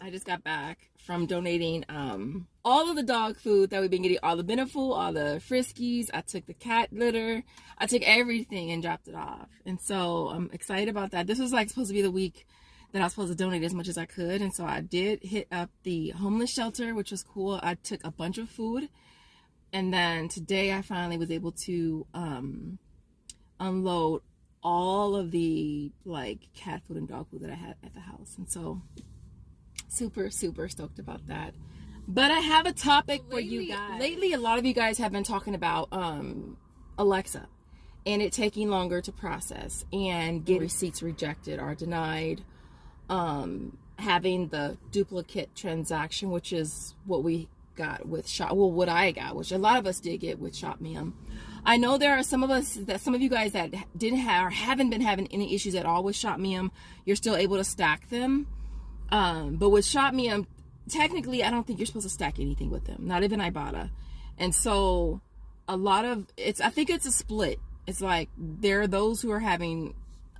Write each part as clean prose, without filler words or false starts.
I just got back from donating all of the dog food that we've been getting, all the Beneful, all the Friskies. I took the cat litter. I took everything and dropped it off. And so I'm excited about that. This was like supposed to be the week that I was supposed to donate as much as I could. And so I did hit up the homeless shelter, which was cool. I took a bunch of food. And then today I finally was able to unload all of the like cat food and dog food that I had at the house. And so super stoked about that. But I have a topic for you guys. Lately, a lot of you guys have been talking about Alexa and it taking longer to process and get receipts rejected or denied, having the duplicate transaction, which is what we got with what I got, which a lot of us did get with Shopmium. I know there are some of you guys that didn't have or haven't been having any issues at all with Shopmium. You're still able to stack them. But with Shopmium, technically, I don't think you're supposed to stack anything with them, not even Ibotta. And so I think it's a split. It's like there are those who are having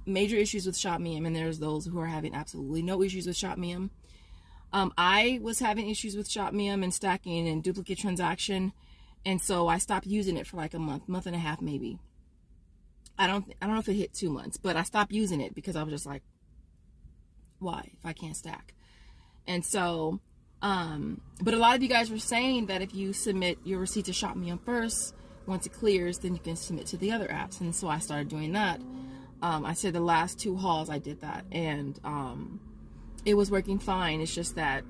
major issues with Shopmium and there's those who are having absolutely no issues with Shopmium. I was having issues with Shopmium and stacking and duplicate transaction. And so I stopped using it for like a month and a half, maybe. I don't know if it hit 2 months, but I stopped using it because I was just like, why if I can't stack? And so but a lot of you guys were saying that if you submit your receipt to Shopmium first, once it clears, then you can submit to the other apps. And so I started doing that. I said the last 2 hauls I did that, and it was working fine. It's just that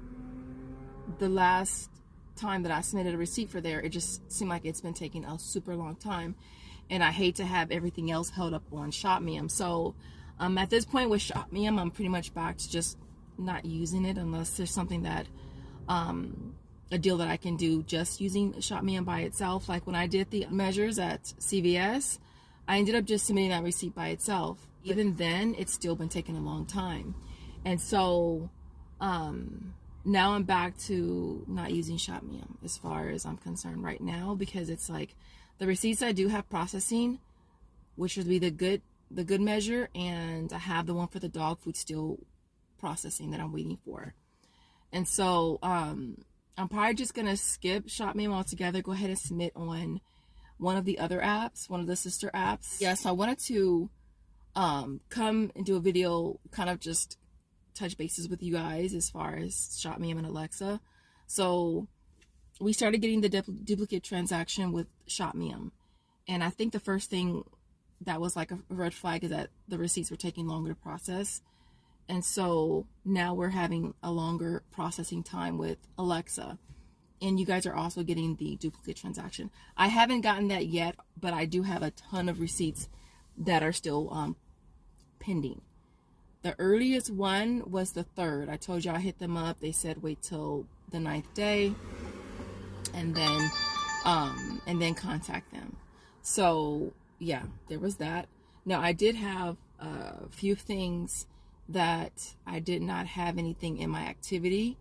the last time that I submitted a receipt for there, it just seemed like it's been taking a super long time, and I hate to have everything else held up on Shopmium. So at this point with Shopmium, I'm pretty much back to just not using it unless there's something that a deal that I can do just using Shopmium by itself. Like when I did the measures at CVS, I ended up just submitting that receipt by itself. Even then, it's still been taking a long time. And so now I'm back to not using Shopmium as far as I'm concerned right now, because it's like the receipts I do have processing, which would be the good measure, and I have the one for the dog food still processing that I'm waiting for. And so I'm probably just gonna skip Shopmium altogether, go ahead and submit on one of the other apps, one of the sister apps. Yeah, so I wanted to come and do a video, kind of just touch bases with you guys as far as Shopmium and Alexa. So we started getting the duplicate transaction with Shopmium, and I think the first thing that was like a red flag is that the receipts were taking longer to process. And so now we're having a longer processing time with Alexa, and you guys are also getting the duplicate transaction. I haven't gotten that yet, but I do have a ton of receipts that are still pending. The earliest one was the 3rd. I told you I hit them up. They said wait till the 9th day and then contact them. So yeah, there was that. Now I did have a few things that I did not have anything in my activity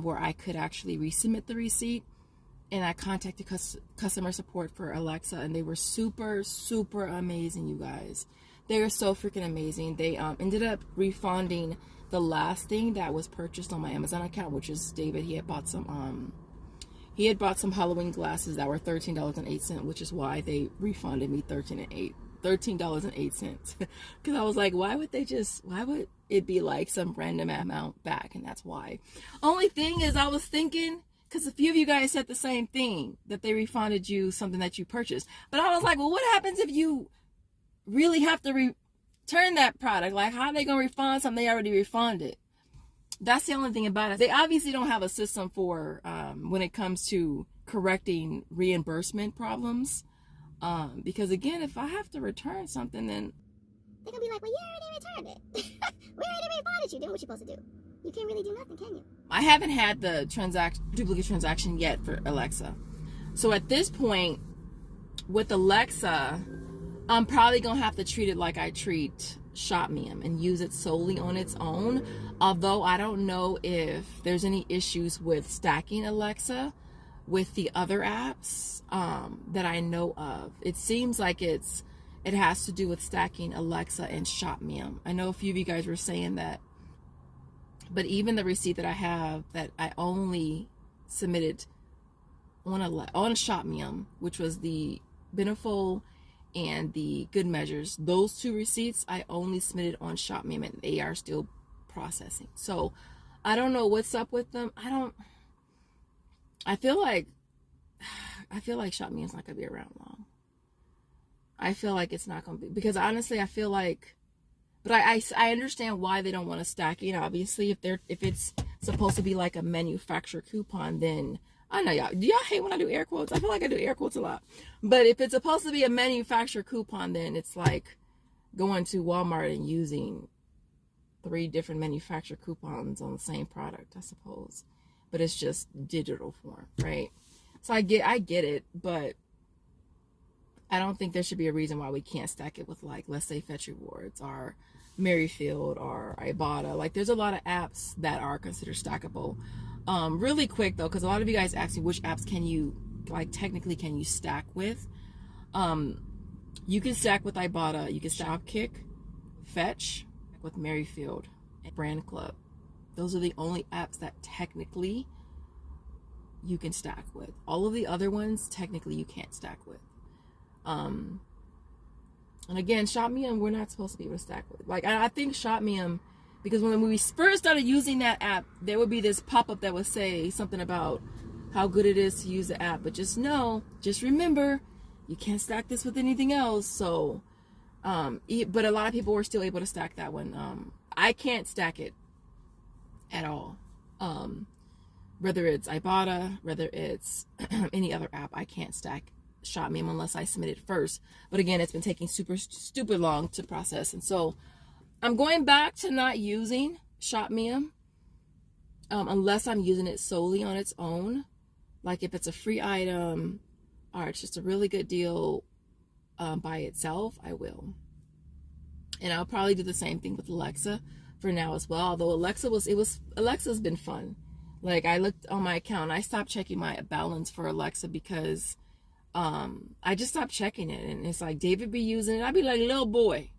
where I could actually resubmit the receipt, and I contacted customer support for Alexa, and they were super amazing, you guys. They are so freaking amazing. They ended up refunding the last thing that was purchased on my Amazon account, which is David. He had bought some Halloween glasses that were $13.08, which is why they refunded me $13.08. Because I was like, why would it be like some random amount back? And that's why. Only thing is, I was thinking, because a few of you guys said the same thing, that they refunded you something that you purchased. But I was like, well, what happens if you really have to return that product? Like, how are they going to refund something they already refunded? That's the only thing about it. They obviously don't have a system for when it comes to correcting reimbursement problems. Because again, if I have to return something, then they're gonna be like, well, you already returned it. We already refunded you. Do what you're supposed to do. You can't really do nothing, can you? I haven't had the duplicate transaction yet for Alexa. So at this point, with Alexa, I'm probably gonna have to treat it like I treat Shopmium and use it solely on its own. Although I don't know if there's any issues with stacking Alexa with the other apps that I know of. It seems like it has to do with stacking Alexa and Shopmium. I know a few of you guys were saying that But even the receipt that I have that I only submitted on Shopmium, which was the Beneful and the Good Measures, those two receipts I only submitted on Shopmium, and they are still processing. So I don't know what's up with them. I feel like Shopmium's not gonna be around long. I feel like it's not gonna be, because honestly I feel like, but I understand why they don't want to stack it. You know, obviously if it's supposed to be like a manufacturer coupon, then I know y'all, do y'all hate when I do air quotes? I feel like I do air quotes a lot. But if it's supposed to be a manufacturer coupon, then it's like going to Walmart and using 3 different manufacturer coupons on the same product, I suppose. But it's just digital form, right? So I get it, but I don't think there should be a reason why we can't stack it with, like, let's say Fetch Rewards or Merryfield or Ibotta. Like, there's a lot of apps that are considered stackable. Really quick though, because a lot of you guys ask me which apps can you, like, technically can you stack with. You can stack with Ibotta, you can Shopkick, Fetch, with Merryfield, and Brand Club. Those are the only apps that technically you can stack with. All of the other ones technically you can't stack with. And again, Shopmium, we're not supposed to be able to stack with. Like, I think Shopmium, because when we first started using that app, there would be this pop-up that would say something about how good it is to use the app. But just remember, you can't stack this with anything else. So, but a lot of people were still able to stack that one. I can't stack it at all. Whether it's Ibotta, whether it's any other app, I can't stack Shopmium unless I submit it first. But again, it's been taking super stupid long to process, and so I'm going back to not using Shopmium unless I'm using it solely on its own. Like if it's a free item or it's just a really good deal by itself, I will. And I'll probably do the same thing with Alexa for now as well. Although Alexa's been fun. Like, I looked on my account, I stopped checking my balance for Alexa because I just stopped checking it, and it's like David be using it. I'd be like, little boy,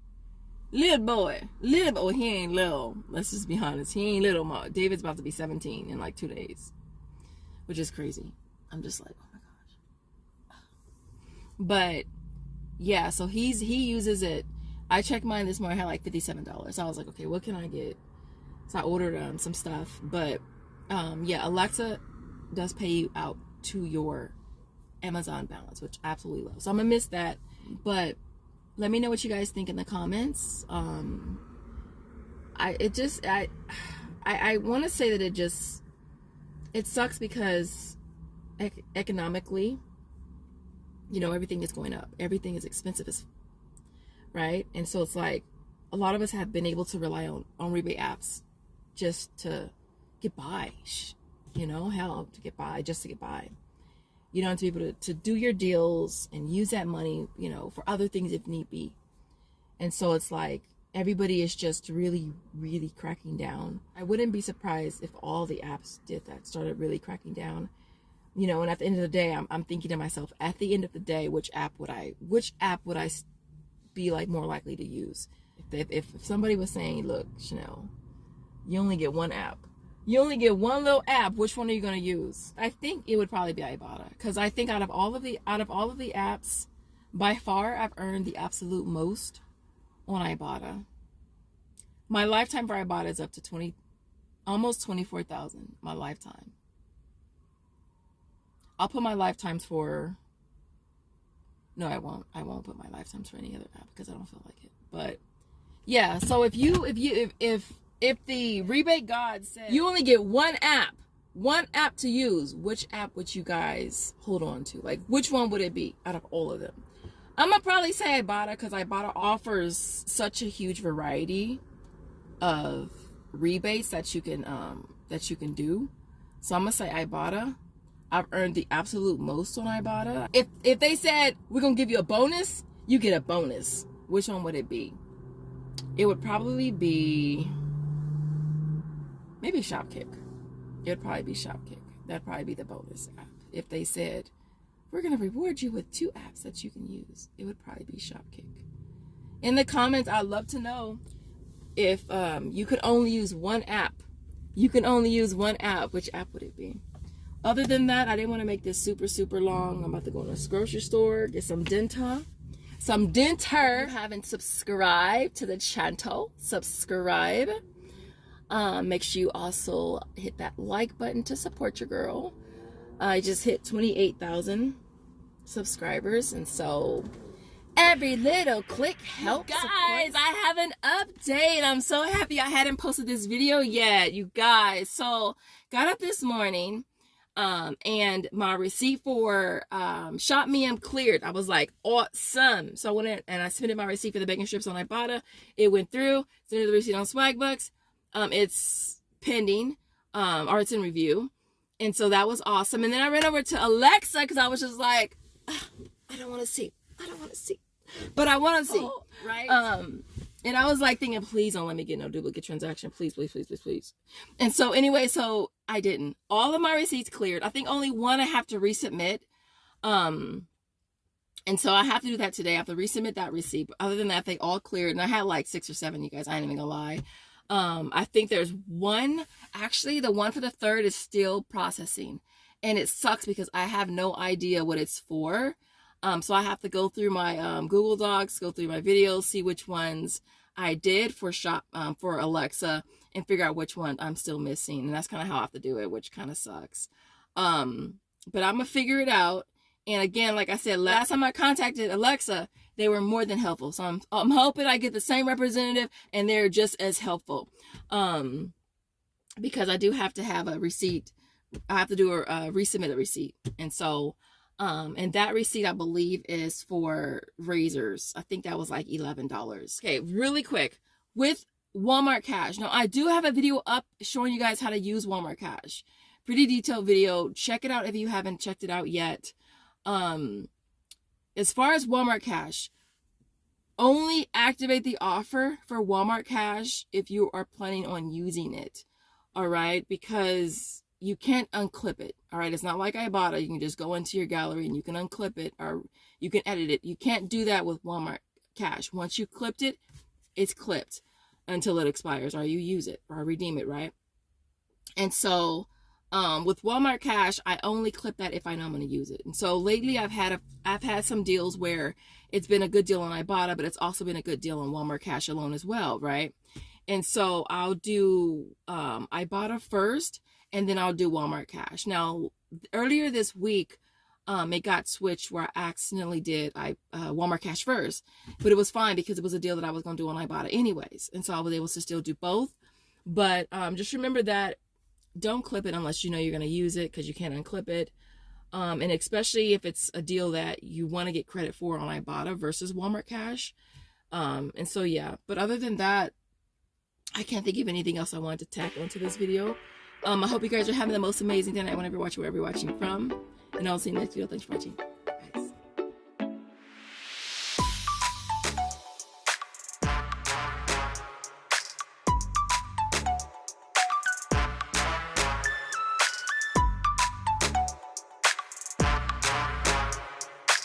he ain't little. Let's just be honest, he ain't little. David's about to be 17 in like 2 days, which is crazy. I'm just like, oh my gosh. But yeah, so he uses it. I checked mine this morning, I had like $57. So I was like, okay, what can I get? So I ordered some stuff, but yeah, Alexa does pay you out to your Amazon balance, which I absolutely love. So I'm gonna miss that, but let me know what you guys think in the comments. I want to say that it sucks because economically, you know, everything is going up, everything is expensive, right? And so it's like a lot of us have been able to rely on rebate apps just to get by, you know, to get by. You know, to be able to do your deals and use that money, you know, for other things if need be. And so it's like everybody is just really, really cracking down. I wouldn't be surprised if all the apps did that, started really cracking down. You know, and at the end of the day, I'm thinking to myself, at the end of the day, which app would I be like more likely to use? If somebody was saying, look, Chanel, you only get one app. You only get one little app. Which one are you going to use? I think it would probably be Ibotta, because I think out of all of the apps, by far I've earned the absolute most on Ibotta. My lifetime for Ibotta is up to almost 24,000. My lifetime. I'll put my lifetimes for. No, I won't. I won't put my lifetimes for any other app because I don't feel like it. But yeah, so if the rebate god said you only get one app to use, which app would you guys hold on to? Like, which one would it be out of all of them? I'm gonna probably say Ibotta, because Ibotta offers such a huge variety of rebates that you can do. So I'm gonna say Ibotta. I've earned the absolute most on Ibotta. If they said we're gonna give you a bonus, you get a bonus. Which one would it be? It would probably be maybe Shopkick. It would probably be Shopkick. That'd probably be the bonus app. If they said we're gonna reward you with 2 apps that you can use, it would probably be Shopkick. In the comments, I'd love to know if you could only use one app you can only use one app. Which app would it be? Other than that, I didn't want to make this super long. I'm about to go to the grocery store, get some Denta. Some Denter. If you haven't subscribed to the channel, subscribe. Make sure you also hit that like button to support your girl. I just hit 28,000 subscribers, and so every little click helps. You guys, I have an update. I'm so happy I hadn't posted this video yet, you guys. So got up this morning, and my receipt for Shopmium cleared. I was like, awesome. So I went in and I submitted my receipt for the bacon strips on Ibotta. It went through. Submitted the receipt on Swagbucks. It's pending, or it's in review. And so that was awesome. And then I ran over to Alexa because I was just like, I don't want to see. But I want to see, right? And I was like thinking, please don't let me get no duplicate transaction. Please. And so anyway, so I didn't. All of my receipts cleared. I think only one I have to resubmit. And so I have to do that today. I have to resubmit that receipt. But other than that, they all cleared. And I had like 6 or 7, you guys. I ain't even gonna lie. I think there's one, actually the one for the 3rd is still processing, and it sucks because I have no idea what it's for. So I have to go through my Google Docs, go through my videos, see which ones I did for for Alexa, and figure out which one I'm still missing. And that's kind of how I have to do it, which kind of sucks. But I'm gonna figure it out. And again, like I said, last time I contacted Alexa, they were more than helpful. So I'm hoping I get the same representative and they're just as helpful. Because I do have to have a receipt. I have to do a resubmit a receipt. And so, and that receipt I believe is for razors. I think that was like $11. Okay, really quick with Walmart Cash. Now I do have a video up showing you guys how to use Walmart Cash. Pretty detailed video. Check it out if you haven't checked it out yet. As far as Walmart Cash, only activate the offer for Walmart Cash if you are planning on using it. All right, because you can't unclip it. All right, it's not like Ibotta. You can just go into your gallery and you can unclip it, or you can edit it. You can't do that with Walmart Cash. Once you clipped it, it's clipped until it expires, or you use it or redeem it, right? And so with Walmart Cash, I only clip that if I know I'm going to use it. And so lately I've had some deals where it's been a good deal on Ibotta, but it's also been a good deal on Walmart Cash alone as well, right? And so I'll do Ibotta first, and then I'll do Walmart Cash. Now, earlier this week, it got switched where I accidentally did Walmart Cash first, but it was fine because it was a deal that I was going to do on Ibotta anyways. And so I was able to still do both. But just remember that don't clip it unless you know you're going to use it, because you can't unclip it. And especially if it's a deal that you want to get credit for on Ibotta versus Walmart Cash. And so, yeah. But other than that, I can't think of anything else I wanted to tack onto this video. I hope you guys are having the most amazing day whenever you're watching, wherever you're watching from. And I'll see you next video. Thanks for watching.